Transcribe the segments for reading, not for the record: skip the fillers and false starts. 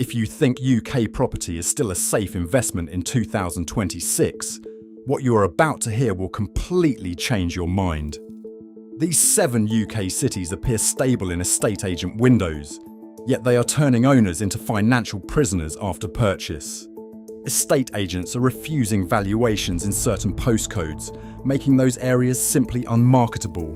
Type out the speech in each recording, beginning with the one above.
If you think UK property is still a safe investment in 2026, what you are about to hear will completely change your mind. These 7 UK cities appear stable in estate agent windows, yet they are turning owners into financial prisoners after purchase. Estate agents are refusing valuations in certain postcodes, making those areas simply unmarketable.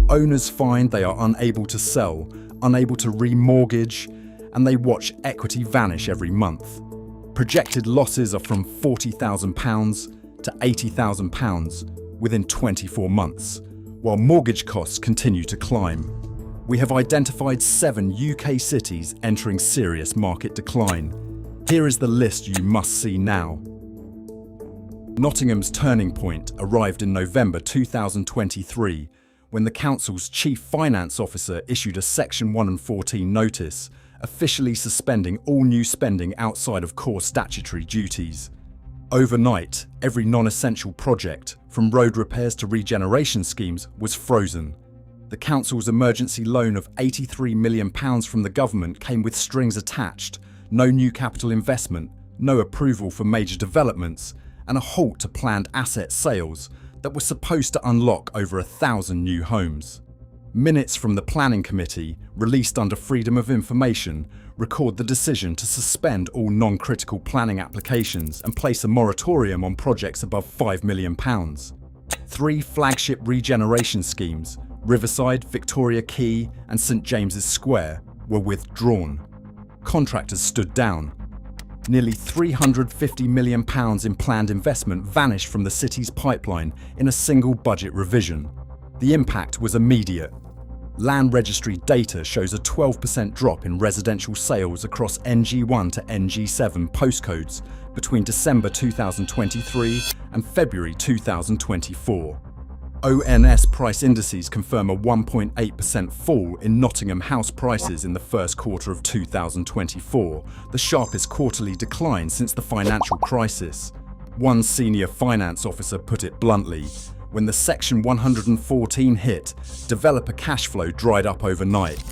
Owners find they are unable to sell, unable to remortgage, and they watch equity vanish every month. Projected losses are from £40,000 to £80,000 within 24 months, while mortgage costs continue to climb. We have identified 7 UK cities entering serious market decline. Here is the list you must see now. Nottingham's turning point arrived in November 2023 when the council's chief finance officer issued a Section 114 notice, officially suspending all new spending outside of core statutory duties. Overnight, every non-essential project, from road repairs to regeneration schemes, was frozen. The council's emergency loan of £83 million from the government came with strings attached, no new capital investment, no approval for major developments, and a halt to planned asset sales that were supposed to unlock over 1,000 new homes. Minutes from the planning committee, released under Freedom of Information, record the decision to suspend all non-critical planning applications and place a moratorium on projects above £5 million. 3 flagship regeneration schemes, Riverside, Victoria Quay and St James's Square, were withdrawn. Contractors stood down. Nearly £350 million in planned investment vanished from the city's pipeline in a single budget revision. The impact was immediate. Land registry data shows a 12% drop in residential sales across NG1 to NG7 postcodes between December 2023 and February 2024. ONS price indices confirm a 1.8% fall in Nottingham house prices in the first quarter of 2024, the sharpest quarterly decline since the financial crisis. One senior finance officer put it bluntly: when the Section 114 hit, developer cash flow dried up overnight.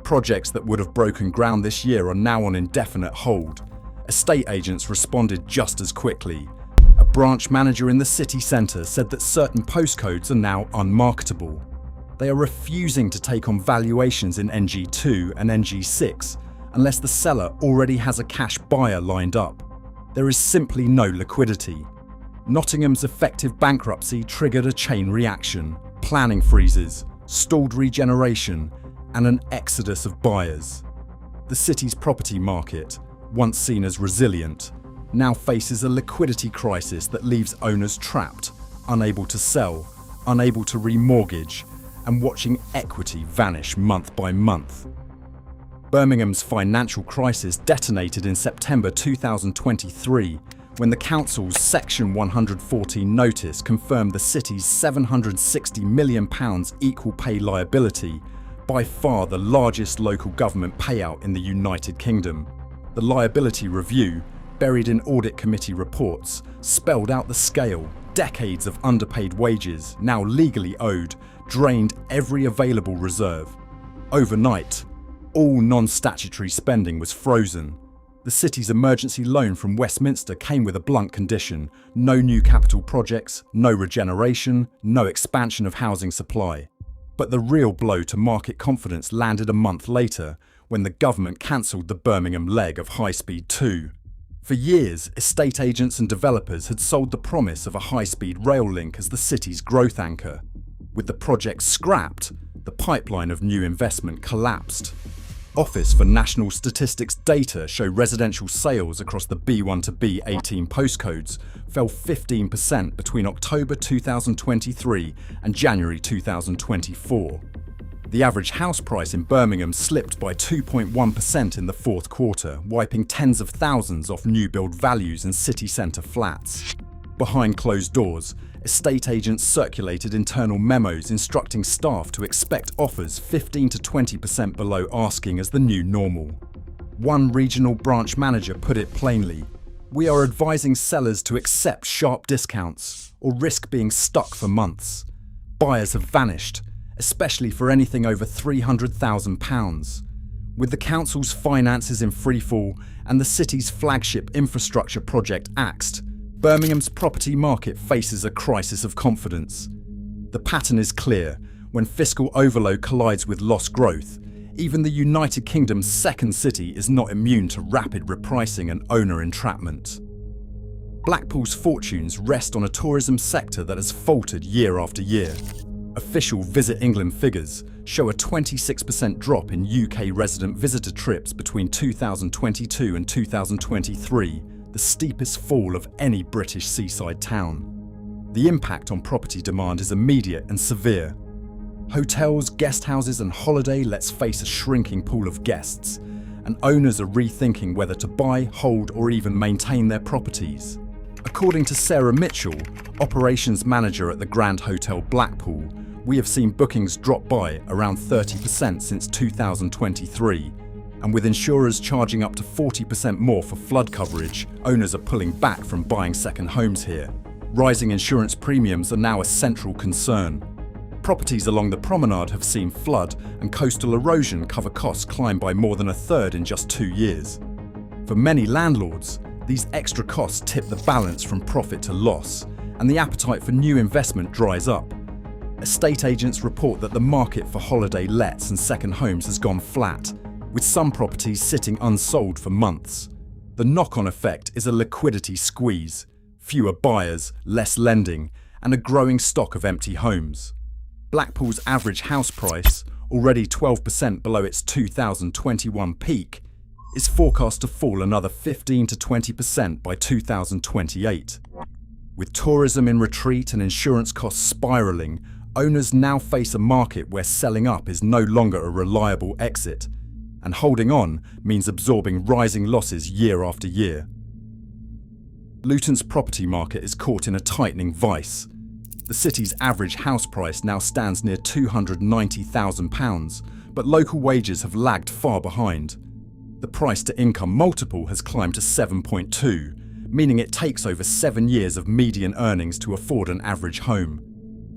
Projects that would have broken ground this year are now on indefinite hold. Estate agents responded just as quickly. A branch manager in the city centre said that certain postcodes are now unmarketable. They are refusing to take on valuations in NG2 and NG6 unless the seller already has a cash buyer lined up. There is simply no liquidity. Nottingham's effective bankruptcy triggered a chain reaction: planning freezes, stalled regeneration, and an exodus of buyers. The city's property market, once seen as resilient, now faces a liquidity crisis that leaves owners trapped, unable to sell, unable to remortgage, and watching equity vanish month by month. Birmingham's financial crisis detonated in September 2023 when the council's Section 114 notice confirmed the city's £760 million equal pay liability, by far the largest local government payout in the United Kingdom. The liability review, buried in audit committee reports, spelled out the scale. Decades of underpaid wages, now legally owed, drained every available reserve. Overnight, all non-statutory spending was frozen. The city's emergency loan from Westminster came with a blunt condition: no new capital projects, no regeneration, no expansion of housing supply. But the real blow to market confidence landed a month later, when the government cancelled the Birmingham leg of High Speed 2. For years, estate agents and developers had sold the promise of a high-speed rail link as the city's growth anchor. With the project scrapped, the pipeline of new investment collapsed. Office for National Statistics data show residential sales across the B1 to B18 postcodes fell 15% between October 2023 and January 2024. The average house price in Birmingham slipped by 2.1% in the fourth quarter, wiping tens of thousands off new build values in city centre flats. Behind closed doors, estate agents circulated internal memos instructing staff to expect offers 15 to 20% below asking as the new normal. One regional branch manager put it plainly: "We are advising sellers to accept sharp discounts or risk being stuck for months. Buyers have vanished, especially for anything over £300,000. With the council's finances in freefall and the city's flagship infrastructure project axed, Birmingham's property market faces a crisis of confidence. The pattern is clear. When fiscal overload collides with lost growth, even the United Kingdom's second city is not immune to rapid repricing and owner entrapment. Blackpool's fortunes rest on a tourism sector that has faltered year after year. Official Visit England figures show a 26% drop in UK resident visitor trips between 2022 and 2023, the steepest fall of any British seaside town. The impact on property demand is immediate and severe. Hotels, guest houses and holiday lets face a shrinking pool of guests, and owners are rethinking whether to buy, hold or even maintain their properties. According to Sarah Mitchell, operations manager at the Grand Hotel Blackpool, we have seen bookings drop by around 30% since 2023, and with insurers charging up to 40% more for flood coverage, owners are pulling back from buying second homes here. Rising insurance premiums are now a central concern. Properties along the promenade have seen flood and coastal erosion cover costs climb by more than a third in just 2 years. For many landlords, these extra costs tip the balance from profit to loss, and the appetite for new investment dries up. Estate agents report that the market for holiday lets and second homes has gone flat, with some properties sitting unsold for months. The knock-on effect is a liquidity squeeze, fewer buyers, less lending, and a growing stock of empty homes. Blackpool's average house price, already 12% below its 2021 peak, is forecast to fall another 15 to 20% by 2028. With tourism in retreat and insurance costs spiralling, owners now face a market where selling up is no longer a reliable exit, and holding on means absorbing rising losses year after year. Luton's property market is caught in a tightening vice. The city's average house price now stands near £290,000, but local wages have lagged far behind. The price-to-income multiple has climbed to 7.2, meaning it takes over 7 years of median earnings to afford an average home.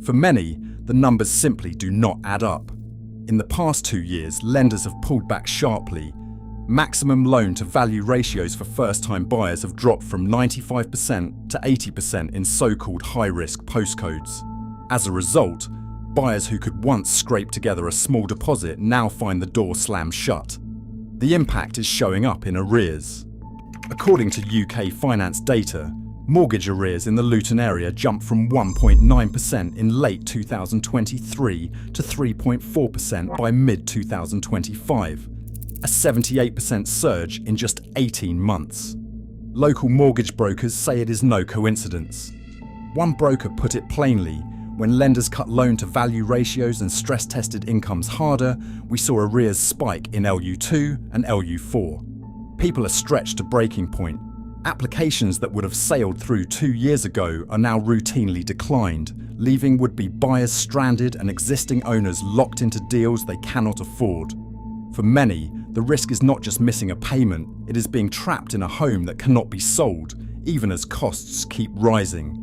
For many, the numbers simply do not add up. In the past 2 years, lenders have pulled back sharply. Maximum loan-to-value ratios for first-time buyers have dropped from 95% to 80% in so-called high-risk postcodes. As a result, buyers who could once scrape together a small deposit now find the door slammed shut. The impact is showing up in arrears. According to UK finance data, mortgage arrears in the Luton area jumped from 1.9% in late 2023 to 3.4% by mid-2025, a 78% surge in just 18 months. Local mortgage brokers say it is no coincidence. One broker put it plainly: when lenders cut loan-to-value ratios and stress-tested incomes harder, we saw arrears spike in LU2 and LU4. People are stretched to breaking point. Applications that would have sailed through 2 years ago are now routinely declined, leaving would-be buyers stranded and existing owners locked into deals they cannot afford. For many, the risk is not just missing a payment, it is being trapped in a home that cannot be sold, even as costs keep rising.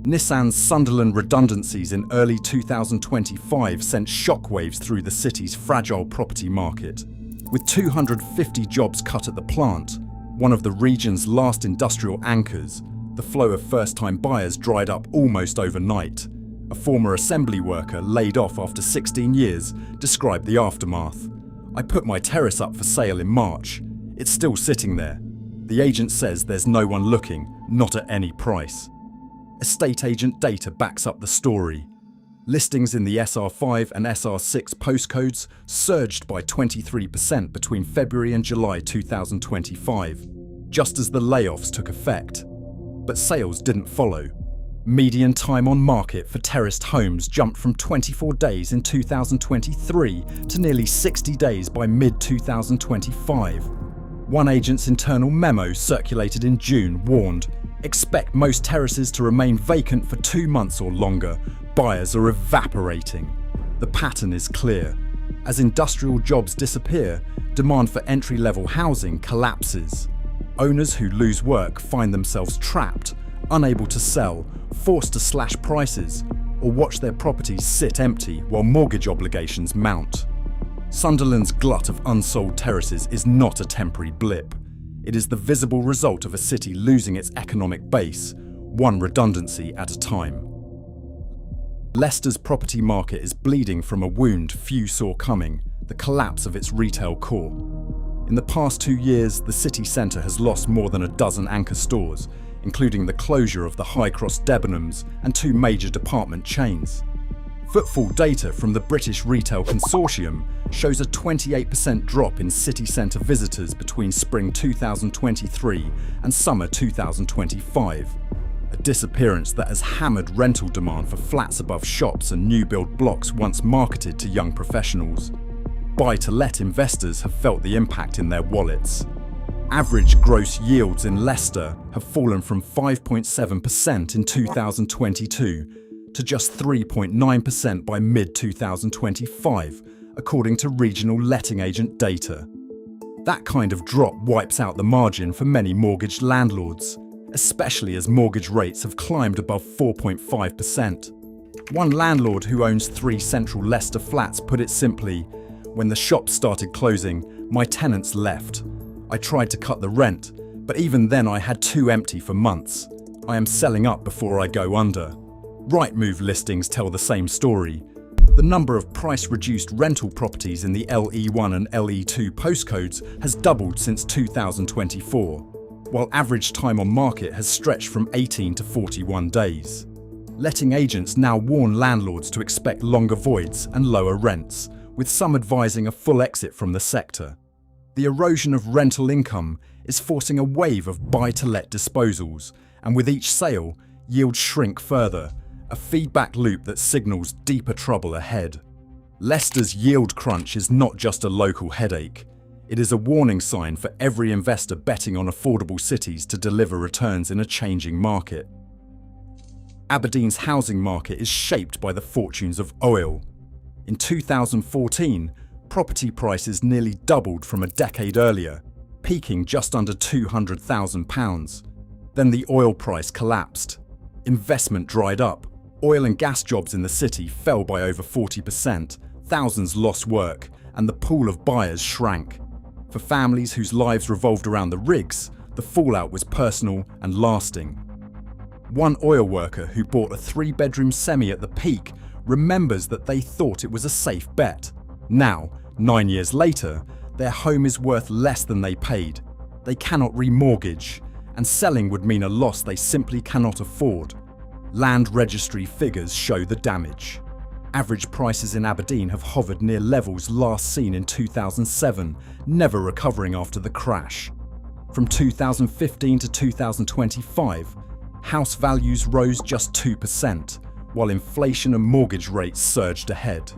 Nissan's Sunderland redundancies in early 2025 sent shockwaves through the city's fragile property market. With 250 jobs cut at the plant, one of the region's last industrial anchors, the flow of first-time buyers dried up almost overnight. A former assembly worker laid off after 16 years described the aftermath. "I put my terrace up for sale in March. It's still sitting there. The agent says there's no one looking, not at any price." Estate agent data backs up the story. Listings in the SR5 and SR6 postcodes surged by 23% between February and July 2025, just as the layoffs took effect. But sales didn't follow. Median time on market for terraced homes jumped from 24 days in 2023 to nearly 60 days by mid-2025. One agent's internal memo circulated in June warned, "Expect most terraces to remain vacant for 2 months or longer. Buyers are evaporating." The pattern is clear. As industrial jobs disappear, demand for entry-level housing collapses. Owners who lose work find themselves trapped, unable to sell, forced to slash prices, or watch their properties sit empty while mortgage obligations mount. Sunderland's glut of unsold terraces is not a temporary blip. It is the visible result of a city losing its economic base, one redundancy at a time. Leicester's property market is bleeding from a wound few saw coming, the collapse of its retail core. In the past 2 years, the city centre has lost more than a dozen anchor stores, including the closure of the High Cross Debenhams and 2 major department chains. Footfall data from the British Retail Consortium shows a 28% drop in city centre visitors between spring 2023 and summer 2025. A disappearance that has hammered rental demand for flats above shops and new build blocks once marketed to young professionals. Buy-to-let investors have felt the impact in their wallets. Average gross yields in Leicester have fallen from 5.7% in 2022 to just 3.9% by mid-2025, according to regional letting agent data. That kind of drop wipes out the margin for many mortgaged landlords, especially as mortgage rates have climbed above 4.5%. One landlord who owns 3 central Leicester flats put it simply, "When the shops started closing, my tenants left. I tried to cut the rent, but even then I had 2 empty for months. I am selling up before I go under." Rightmove listings tell the same story. The number of price-reduced rental properties in the LE1 and LE2 postcodes has doubled since 2024, while average time on market has stretched from 18 to 41 days. Letting agents now warn landlords to expect longer voids and lower rents, with some advising a full exit from the sector. The erosion of rental income is forcing a wave of buy-to-let disposals, and with each sale, yields shrink further, a feedback loop that signals deeper trouble ahead. Leicester's yield crunch is not just a local headache. It is a warning sign for every investor betting on affordable cities to deliver returns in a changing market. Aberdeen's housing market is shaped by the fortunes of oil. In 2014, property prices nearly doubled from a decade earlier, peaking just under £200,000. Then the oil price collapsed. Investment dried up. Oil and gas jobs in the city fell by over 40%, thousands lost work, and the pool of buyers shrank. For families whose lives revolved around the rigs, the fallout was personal and lasting. One oil worker who bought a 3-bedroom semi at the peak remembers that they thought it was a safe bet. Now, 9 years later, their home is worth less than they paid. They cannot remortgage, and selling would mean a loss they simply cannot afford. Land registry figures show the damage. Average prices in Aberdeen have hovered near levels last seen in 2007, never recovering after the crash. From 2015 to 2025, house values rose just 2%, while inflation and mortgage rates surged ahead.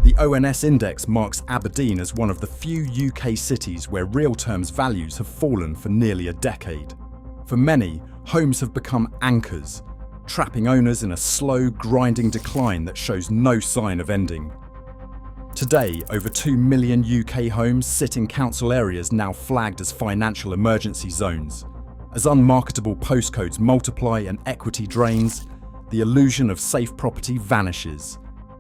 The ONS index marks Aberdeen as one of the few UK cities where real terms values have fallen for nearly a decade. For many, homes have become anchors, trapping owners in a slow, grinding decline that shows no sign of ending. Today, over 2 million UK homes sit in council areas now flagged as financial emergency zones. As unmarketable postcodes multiply and equity drains, the illusion of safe property vanishes.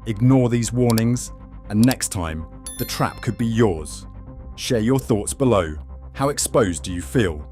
Ignore these warnings, and next time, the trap could be yours. Share your thoughts below. How exposed do you feel?